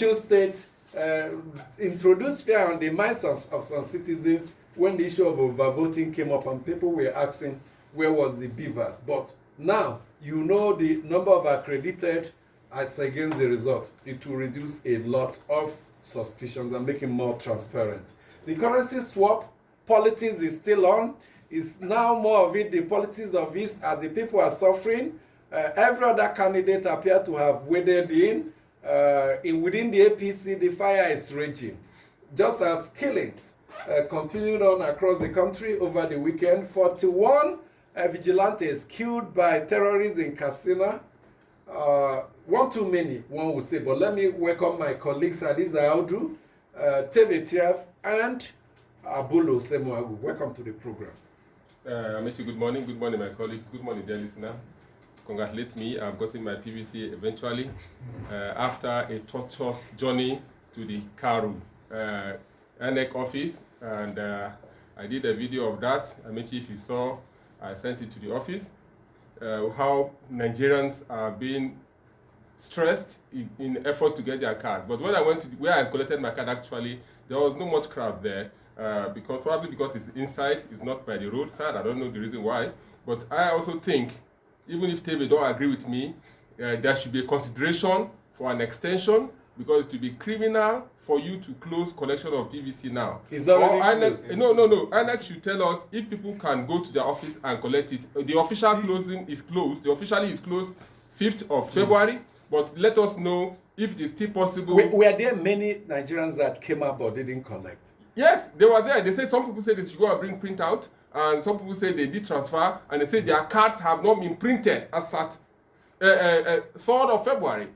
State introduced fear on the minds of some citizens when the issue of overvoting came up and people were asking where was the beavers. But now you know the number of accredited as against the result. It will reduce a lot of suspicions and make it more transparent. The currency swap politics is still on. It's now more of it, the politics of it, as the people are suffering. Every other candidate appear to have waded in. Within the APC, the fire is raging. Just as killings continued on across the country over the weekend, 41 vigilantes killed by terrorists in Katsina. One too many, one would say, but let me welcome my colleagues Adiza Audu, Teve Tiaf, and Abulo Semuagu. Welcome to the program. Amechi, good morning. Good morning, my colleagues. Good morning, dear listener. Congratulate me. I've gotten my PVC eventually after a tortuous journey to the Karu INEC office, and I did a video of that. Amechi, if you saw, I sent it to the office. How Nigerians are being stressed in effort to get their cards. But when I went to where I collected my card, actually, there was no much crowd there because it's inside, it's not by the roadside. I don't know the reason why. But I also think, even if Teve don't agree with me, there should be a consideration for an extension, because it will be criminal for you to close collection of PVC now. It's already closed. No. INEC should tell us if people can go to their office and collect it. The official closing is closed. The officially is closed 5th of February. But let us know if it is still possible. Were there many Nigerians that came up but didn't collect? Yes, they were there. They say some people say they should go and bring printout, and some people say they did transfer, and they say their cards have not been printed as at 3rd of February.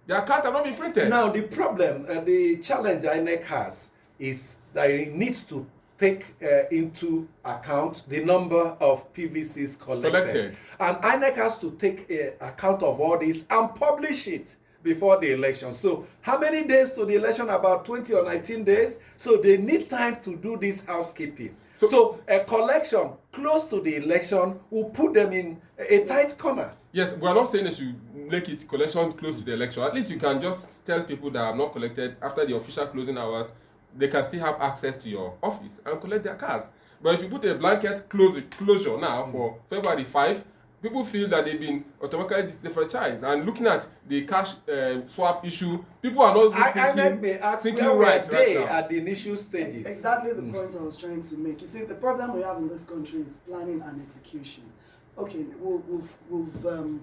Their cards have not been printed. Now, the problem, the challenge INEC has is that it needs to take into account the number of PVCs collected. And INEC has to take account of all this and publish it before the election. So how many days to the election? About 20 or 19 days. So they need time to do this housekeeping. So a collection close to the election will put them in a tight corner. Yes, we are not saying they should make it collection close to the election. At least you can just tell people that have not collected after the official closing hours, they can still have access to your office and collect their cards. But if you put a blanket closure now for February 5, people feel that they've been automatically disenfranchised. And looking at the cash swap issue, people are not thinking right now. At the initial stages. Exactly the point I was trying to make. You see, the problem we have in this country is planning and execution. Okay, we've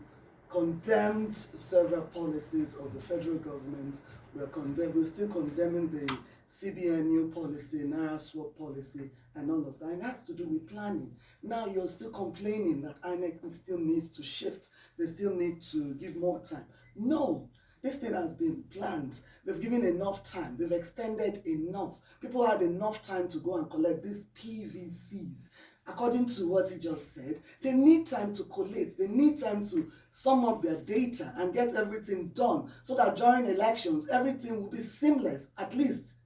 condemned several policies of the federal government. We're still condemning the CBN new policy, Naira swap policy, and all of that. And it has to do with planning. Now you're still complaining that INEC still needs to shift. They still need to give more time. No, this thing has been planned. They've given enough time. They've extended enough. People had enough time to go and collect these PVCs. According to what he just said, they need time to collate. They need time to sum up their data and get everything done so that during elections, everything will be seamless, at least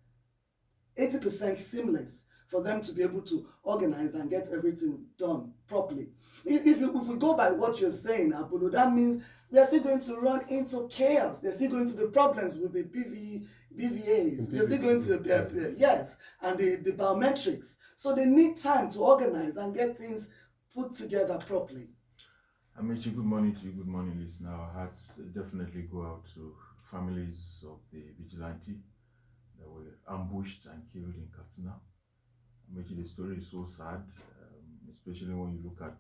80% seamless, for them to be able to organize and get everything done properly. If we go by what you're saying, Apollo, that means we are still going to run into chaos. There's still going to be problems with the BVAs. There's still going to be, yes, and the biometrics. So they need time to organize and get things put together properly. Amechi, good morning to you. Good morning, listener. Our hearts definitely go out to families of the vigilante that were ambushed and killed in Katsina. Amechi, the story is so sad, especially when you look at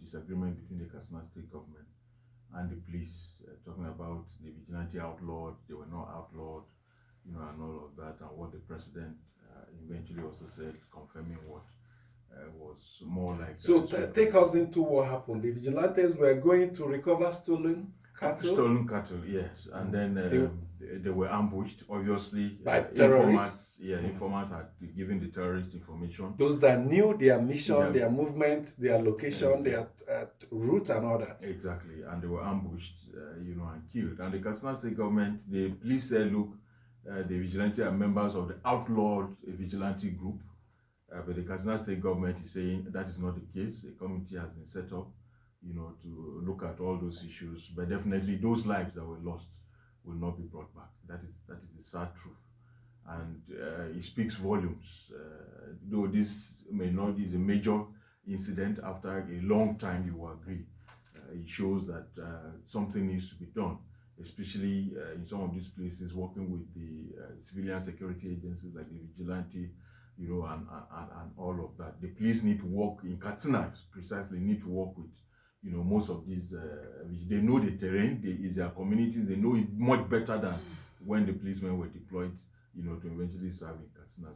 disagreement between the Katsina state government and the police, talking about the vigilante outlawed, they were not outlawed, and all of that, and what the president eventually also said, confirming what was more like... So take us into what happened. The vigilantes were going to recover stolen cattle? Stolen cattle, yes. And then they were ambushed, obviously. By terrorists? Informants had given the terrorists information. Those that knew their mission, their movement, their location, their route and all that. Exactly. And they were ambushed, and killed. And the Katsina state government, the police said, look, the vigilante are members of the outlawed vigilante group. But the Katsina state government is saying that is not the case. A committee has been set up, to look at all those issues. But definitely those lives that were lost will not be brought back. That is the sad truth, and it speaks volumes. Though this may not is a major incident, after a long time, you will agree. It shows that something needs to be done, especially in some of these places, working with the civilian security agencies like the vigilante, and all of that. The police need to work in Katsina, precisely, need to work with, most of these, they know the terrain, is their communities, they know it much better than when the policemen were deployed, to eventually serve in Katsina.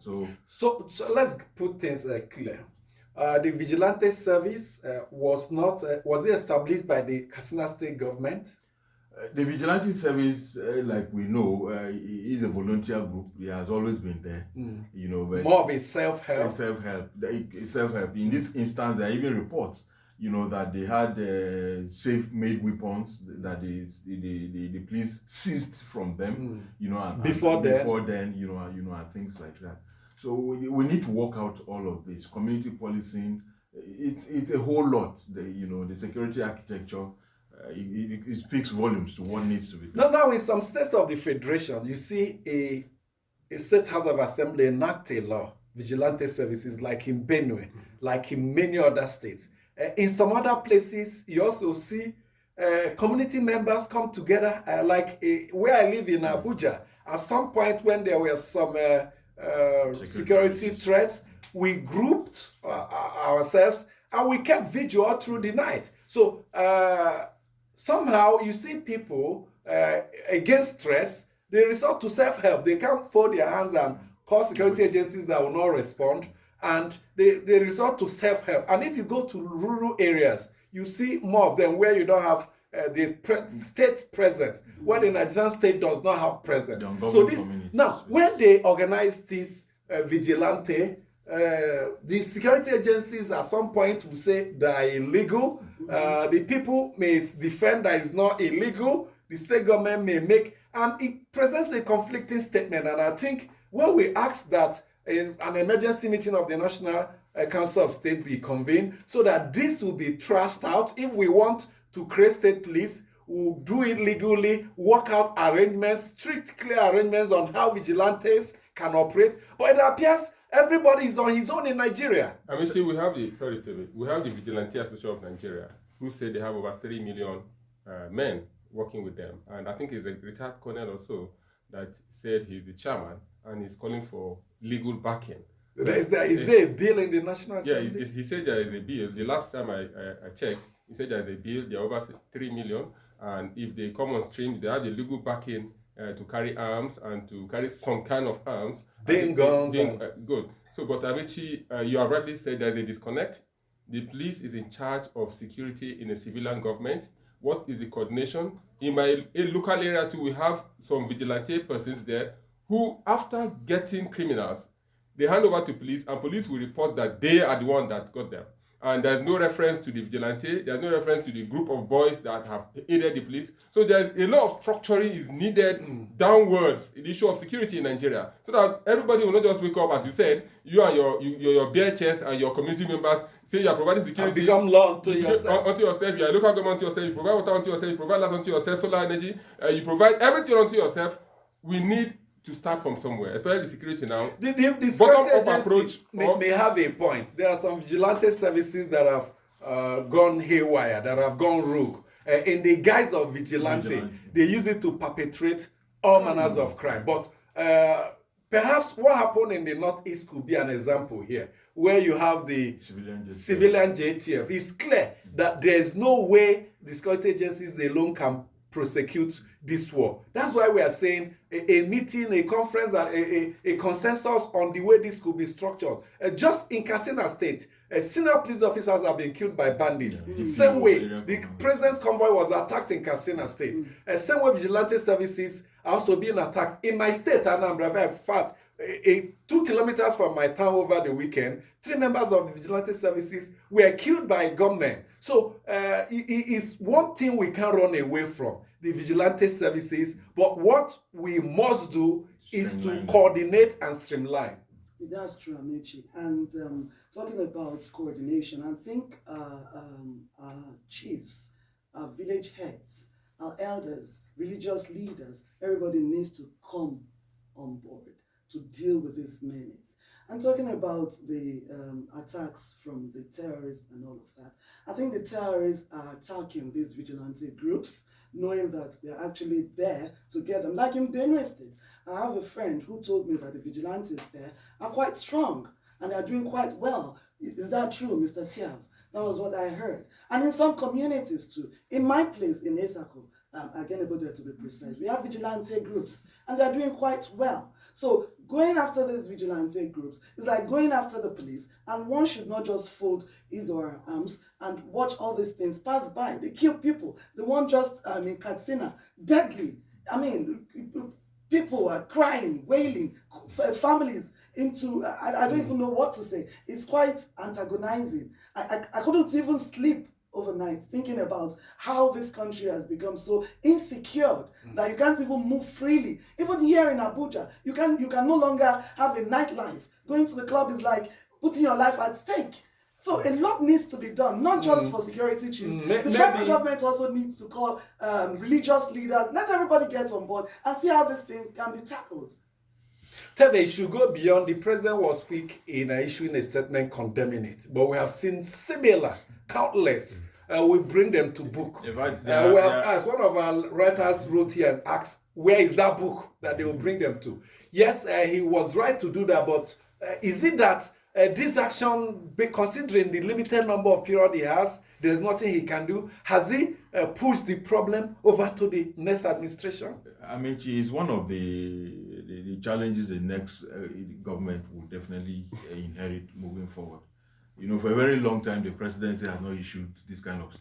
So let's put things clear. The vigilante service was it established by the Katsina State government? The vigilante service, like we know, is a volunteer group. It has always been there. But more of a self-help. Self-help. In this instance, there are even reports, that they had safe-made weapons that the police seized from them, and before then, and things like that. So we need to work out all of this. Community policing, it's a whole lot. The security architecture, it speaks volumes to what needs to be done. Now, in some states of the Federation, you see a State House of Assembly enact a law, vigilante services, like in Benue, like in many other states. In some other places, you also see community members come together, where I live in Abuja. At some point when there were some security threats, we grouped ourselves and we kept vigil all through the night. So somehow you see people against stress, they resort to self-help. They can't fold their hands and call security agencies that will not respond, and they resort to self-help. And if you go to rural areas, you see more of them where you don't have the state's presence, where the Nigerian state does not have presence. So when they organize this vigilante, the security agencies at some point will say they are illegal. The people may defend that it's not illegal. The state government may make, and it presents a conflicting statement. And I think when we ask that an emergency meeting of the National Council of State be convened, so that this will be thrashed out. If we want to create state police, we'll do it legally, work out arrangements, strict, clear arrangements on how vigilantes can operate. But it appears everybody is on his own in Nigeria. I mean, we have the Vigilante Association of Nigeria, who say they have over 3 million men working with them. And I think it's a retired colonel also that said he's the chairman and he's calling for legal backing. Is there a bill in the National Assembly? Yeah, he said there is a bill. The last time I checked, he said there is a bill. There are over 3 million. And if they come on stream, they have the legal backing to carry arms and to carry some kind of arms. Guns. Good. So, but Amaechi, you have rightly said there's a disconnect. The police is in charge of security in a civilian government. What is the coordination? In my local area too, we have some vigilante persons there who, after getting criminals, they hand over to police, and police will report that they are the one that got them. And there's no reference to the vigilante, there's no reference to the group of boys that have aided the police. So there's a lot of structuring is needed downwards in the issue of security in Nigeria. So that everybody will not just wake up, as you said, you and your bare chest and your community members say you are providing security. And become law unto yourself. Unto yourself, you are a local government unto yourself, you provide water unto yourself, you provide light unto yourself, solar energy, you provide everything unto yourself. We need to start from somewhere, especially the security now. The security agencies may have a point. There are some vigilante services that have gone haywire, that have gone rogue. In the guise of vigilante, they use it to perpetrate all manners of crime. But perhaps what happened in the Northeast could be an example here, where you have the civilian JTF. It's clear that there is no way the security agencies alone can prosecute this war. That's why we are saying a meeting, a conference, and a consensus on the way this could be structured. Just in Katsina State, senior police officers have been killed by bandits. Same way, the president's convoy was attacked in Katsina State. Same way, vigilante services are also being attacked. In my state, Anambra, in fact, 2 kilometers from my town over the weekend, 3 members of the vigilante services were killed by gunmen. So it is one thing we can't run away from, the vigilante services, but what we must do is to coordinate and streamline. That's true, Amaechi. And talking about coordination, I think chiefs, village heads our elders, religious leaders, everybody needs to come on board to deal with this menace. And talking about the attacks from the terrorists and all of that, I think the terrorists are attacking these vigilante groups, knowing that they're actually there to get them. Like in Benue State, I have a friend who told me that the vigilantes there are quite strong and they're doing quite well. Is that true, Mr. Tiav? That was what I heard. And in some communities too. In my place in Esako, again, about there to be precise, we have vigilante groups and they're doing quite well. So going after these vigilante groups is like going after the police, and one should not just fold his or her arms and watch all these things pass by. They kill people. The one just in Katsina, deadly. I mean, people are crying, wailing, families into, I don't even know what to say. It's quite antagonizing. I couldn't even sleep overnight thinking about how this country has become so insecure that you can't even move freely. Even here in Abuja, you can no longer have a nightlife. Going to the club is like putting your life at stake. So a lot needs to be done, not just for security chiefs. The federal government also needs to call religious leaders, let everybody get on board and see how this thing can be tackled. Teve, it should go beyond. The president was quick in issuing a statement condemning it, but we have seen similar, countless. We bring them to book. We have asked, one of our writers wrote here and asked, where is that book that they will bring them to? Yes, he was right to do that, but is it that this action, considering the limited number of period he has, there's nothing he can do? Has he pushed the problem over to the next administration? Amechi, is one of the challenges the next government will definitely inherit moving forward. You know, for a very long time, the presidency has not issued this kind of